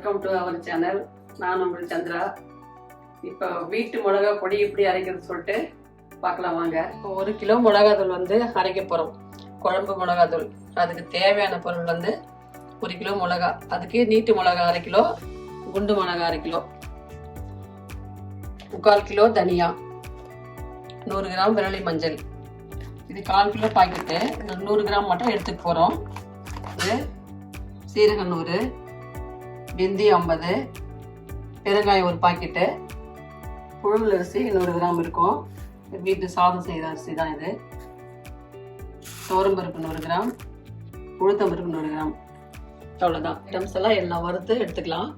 Welcome to our channel. நான் உங்கள் சந்திரா. இப்போ வீட்டு மிளகா பொடி எப்படி அரைக்கிறது சொல்லிட்டு பார்க்கலாம் வாங்க. இப்போ 1 கிலோ மிளகாத்தூள் வந்து அரைக்க போகிறோம். குழம்பு மிளகாத்தூள். அதுக்கு தேவையான பொருள் வந்து 1 கிலோ மிளகா, அதுக்கு நீட்டு மிளகா 1/2 கிலோ, குண்டு மிளகா 1/2 கிலோ, 3/4 கிலோ தனியா, 100 கிராம் விரலி மஞ்சள். இது 1/4 கிலோ பாக்கெட்டு. 100 கிராம் மட்டும் எடுத்துக்க போகிறோம். இது சீரகம் 100, வெந்தயம் 50, பெருங்காயம் 1 பாக்கெட்டு, புழுங்கல் அரிசி 100 கிராம் இருக்கும். வீட்டு சாதம் செய்கிற அரிசி தான் இது. துவரம்பருப்பு 100 கிராம், உளுத்தம்பருப்பு 100 கிராம். அவ்வளோதான். ஐட்டம்ஸ் எல்லாம் வறுத்து எடுத்துக்கலாம்.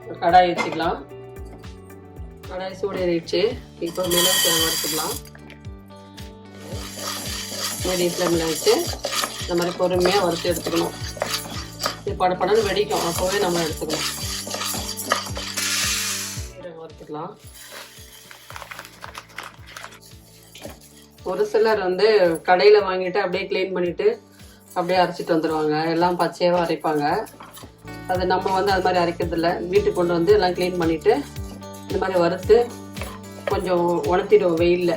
ஒரு கடாய் வச்சுக்கலாம். கடாய் சூடேறிடுச்சு. இப்போ மிளகு வறுத்துக்கலாம். மீடியம் ஃப்ளேமில் வச்சு இந்த மாதிரி பொறுமையாக வறுத்து எடுத்துக்கணும். இது படப்படன்னு வெடிக்கும், அப்போவே நம்ம எடுத்துக்கலாம். சீரகம் வறுத்துக்கலாம். ஒரு சிலர் வந்து கடையில் வாங்கிட்டு அப்படியே க்ளீன் பண்ணிட்டு அப்படியே அரைச்சிட்டு வந்துடுவாங்க. எல்லாம் பச்சையாகவும் அரைப்பாங்க. அது நம்ம வந்து அது மாதிரி அரைக்கிறது இல்லை. வீட்டுக்கு கொண்டு வந்து எல்லாம் க்ளீன் பண்ணிட்டு இந்த மாதிரி வறுத்து கொஞ்சம் உணர்த்திடுவோம் வெயிலில்.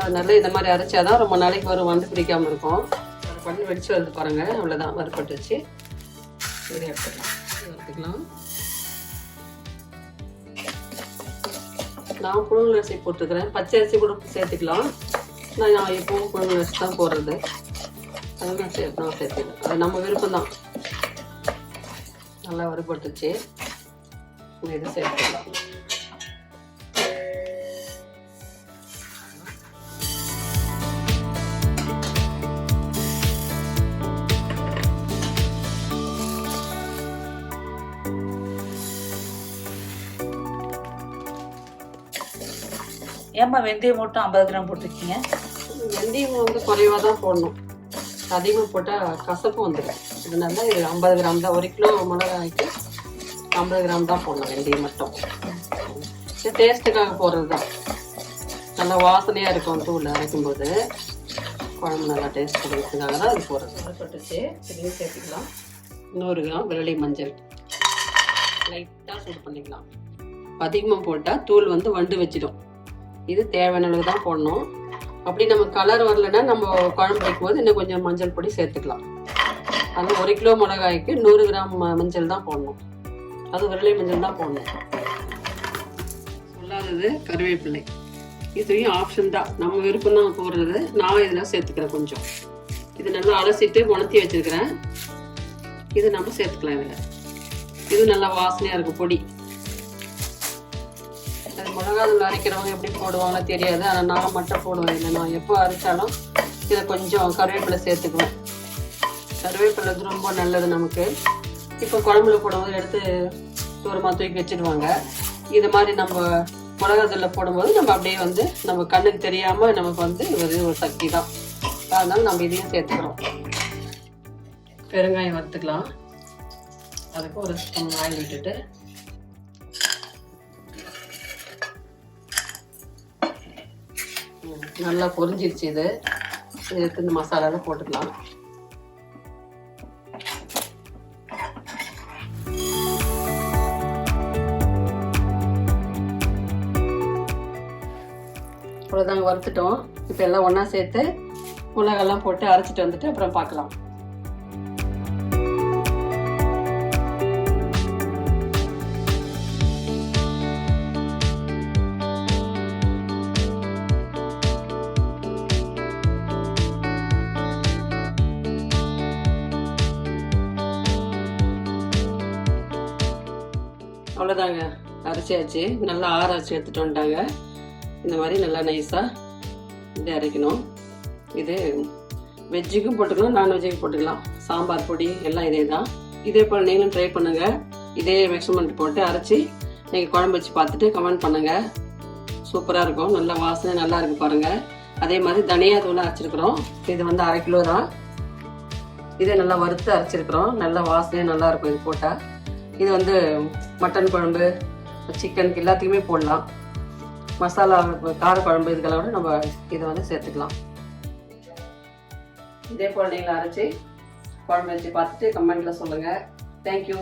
அதனால இந்த மாதிரி அரைச்சாதான் ரொம்ப நாளைக்கு வரும், வந்து பிடிக்காமல் இருக்கும். பண்ணி வெடிச்சு வந்து பாருங்க. அவ்வளோதான், வறுப்பட்டு வச்சு இதை எடுத்துக்கலாம். நான் புழுங்கல் அரிசி போட்டுக்கிறேன். பச்சை அரிசி கூட சேர்த்துக்கலாம். நான் எப்பவும் புழுங்கல் அரிசி தான் போடுறது. அதுவும் நான் சேர்த்துக்கிறேன். அது நம்ம விருப்பம் தான். நல்லா வறுப்பட்டுச்சு. இதை சேர்த்துக்கலாம். ஏம்மா வெந்தயம் மட்டும் 50 கிராம் போட்டிருக்கீங்க? வெந்தயம் வந்து குறைவாக தான் போடணும். அதிகமாக போட்டால் கசப்பு வந்துடும். இதனால இது 50 கிராம் தான். 1 கிலோ மிளகாய்க்கு 50 கிராம் தான் போடணும் வெந்தயம் மட்டும். இது டேஸ்ட்டுக்காக போடுறது தான். நல்லா வாசனையாக இருக்கும். தூள் அரைக்கும்போது குழம்பு நல்லா டேஸ்ட் கொடுக்கறதுக்காக தான் இது போடுறது. பட்டுச்சு. இதையும் சேர்த்துக்கலாம். 100 கிராம் விரலி மஞ்சள் லைட்டாக சூடு பண்ணிக்கலாம். அதிகமாக போட்டால் தூள் வந்து வண்டு வச்சிடும். இது தேவையான அளவு தான் போடணும். அப்படி நம்ம கலர் வரலைன்னா நம்ம குழம்பு வைக்கும்போது இன்னும் கொஞ்சம் மஞ்சள் பொடி சேர்த்துக்கலாம். அது 1 கிலோ மிளகாய்க்கு 100 கிராம் மஞ்சள் தான் போடணும். அது விரலி மஞ்சள் தான் போடணும். சொல்லாதது கருவேப்பிள்ளை. இதுவும் ஆப்ஷன் தான், நம்ம விருப்பம் தான் போடுறது. நான் இதில் சேர்த்துக்கிறேன் கொஞ்சம். இது நல்லா அலசிட்டு உணர்த்தி வச்சிருக்கிறேன். இது நம்ம சேர்த்துக்கலாம் இதில். இது நல்லா வாசனையாக இருக்கும் பொடி. அது மிளகாத்தூள் அரைக்கிறவங்க எப்படி போடுவாங்க தெரியாது. ஆனால் நான் மட்டும் போடுவேன். இல்லை, நான் எப்போ அரைச்சாலும் இதில் கொஞ்சம் கருவேப்பிலை சேர்த்துக்குவேன். கருவேப்பிலை வந்து ரொம்ப நல்லது நமக்கு. இப்போ குழம்புல போடும்போது எடுத்து தூரமாக தூக்கி வச்சுடுவாங்க. இது மாதிரி நம்ம மிளகாத்தூளில் போடும்போது நம்ம அப்படியே வந்து நம்ம கண்ணுக்கு தெரியாமல் நமக்கு வந்து இது ஒரு சக்தி தான். அதனால நம்ம இதையும் சேர்த்துக்கிறோம். பெருங்காயம் வறுத்துக்கலாம். அதுக்கு ஒரு ஸ்பூன் ஆயில் விட்டுட்டு நல்லா பொரிஞ்சிருச்சு. இது எடுத்து இந்த மசாலாவில் போட்டுக்கலாம். அவ்வளோதாங்க, வறுத்துட்டோம். இப்போ எல்லாம் ஒன்றா சேர்த்து மிளகாலாம் போட்டு அரைச்சிட்டு வந்துட்டு அப்புறம் பார்க்கலாம். அவ்வளோதாங்க, அரைச்சாச்சு. நல்லா ஆற அரைச்சி எடுத்துகிட்டு வந்துட்டாங்க. இந்த மாதிரி நல்லா நைஸாக இது அரைக்கணும். இது வெஜ்ஜுக்கும் போட்டுக்கலாம், நான்வெஜ்ஜுக்கும் போட்டுக்கலாம். சாம்பார் பொடி எல்லாம் இதே தான். இதே போல் நீங்களும் ட்ரை பண்ணுங்கள். இதே மெஷர்மெண்ட் போட்டு அரைச்சி நீங்கள் குழம்பு வச்சு பார்த்துட்டு கமெண்ட் பண்ணுங்கள். சூப்பராக இருக்கும். நல்ல வாசனை நல்லா இருக்குது பாருங்கள். அதே மாதிரி தனியா தூள் அரைச்சிருக்கிறோம். இது வந்து 1/2 கிலோ தான். இதே நல்லா வறுத்து அரைச்சிருக்கிறோம். நல்ல வாசனையாக நல்லா இருக்கும் இது போட்டால். இது வந்து மட்டன் குழம்பு, சிக்கனுக்கு எல்லாத்துக்குமே போடலாம். மசாலா கார குழம்பு இதுக்கெல்லாம் விட நம்ம இதை வந்து சேர்த்துக்கலாம். இதே போல் நீங்கள் அரைச்சி குழம்பு வச்சு பார்த்துட்டு கமெண்ட்டில் சொல்லுங்கள். தேங்க்யூ.